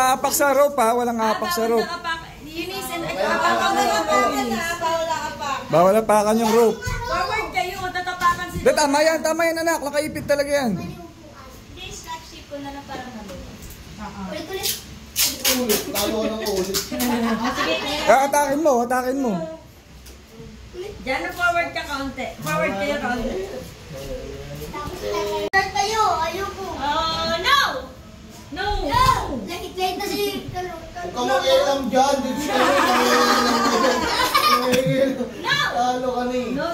aapak sa rope ha. Walang aapak sa rope. Eunice and apak. Bawal apakan yung rope. Forward kayo, tatapakan sila. Tama yan anak. Nakaipit talaga yan. Hindi, slack ship ko na lang para maluto. Ulit. Lalo ng ulit. Atakin mo. Diyan na forward ka kaunti. Forward kayo kaunti. Tayo, ayoko. Oh, no! No! Late na si Huwag ka mag-ilam dyan. No! Talo ka ni. No!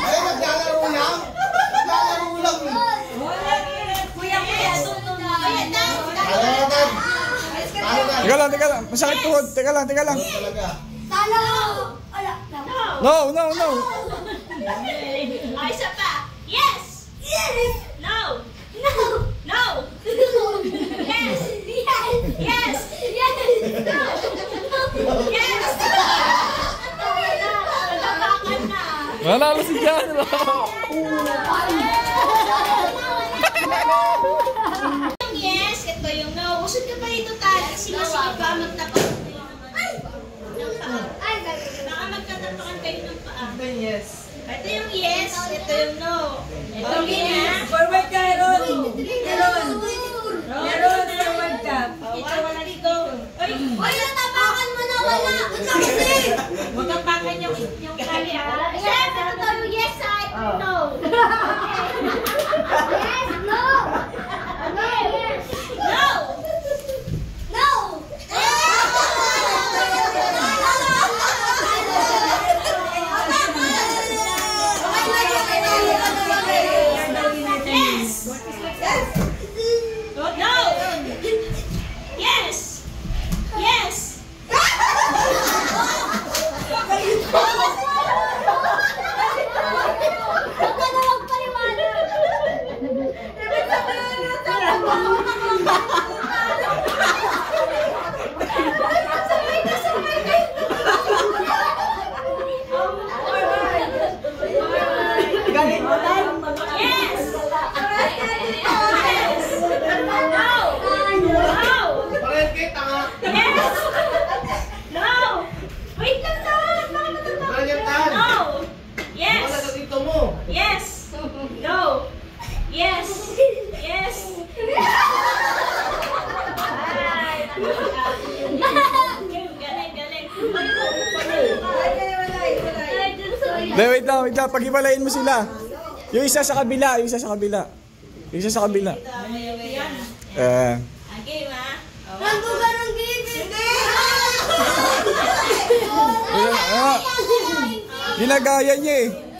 Ay, naglalaro lang. Naglalaro lang. Kuya, susunod na. Talo ka. Teka lang. Masakit tuhod. Teka lang. Talaga. Talo! No. Ay, isa pa. Yes! Yes! No! No! No! Yes! Yes! Yes! Yes! No! Yes! Natapakan na. Manalo si Jan. Yung yes, ito yung no. Usod ka pa dito tayo. Sige pa, magtapak. Baka magkatapakan kayo ng paa. Yes. Ito yung yes, ito yung no. Ito yung Forward ka, Aaron. Meron, forward ka. Ito, wala dito. Ay, Hoy, natapakan mo na wala! Kasi! huwag kang pakan yung kali ha. Yes! Ito tayo, yes, ay! No! Yes! No! No! Yes! No! No! Yes! No! Yes! Yes! Huwag ka na magpaliwanag! Galing mo lang. Yes! Yes! No! No! Bakit kita nga? Yes! No! Wait lang na! Bakit tan? No! Wala Yes! ka dito mo. Yes! No! Yes! Yes! Galing! Wait lang. Pag-ibalayin mo sila. Yung isa sa kabila. Okay, ma? Nandun ka ng gilid! Ginagaya niya eh.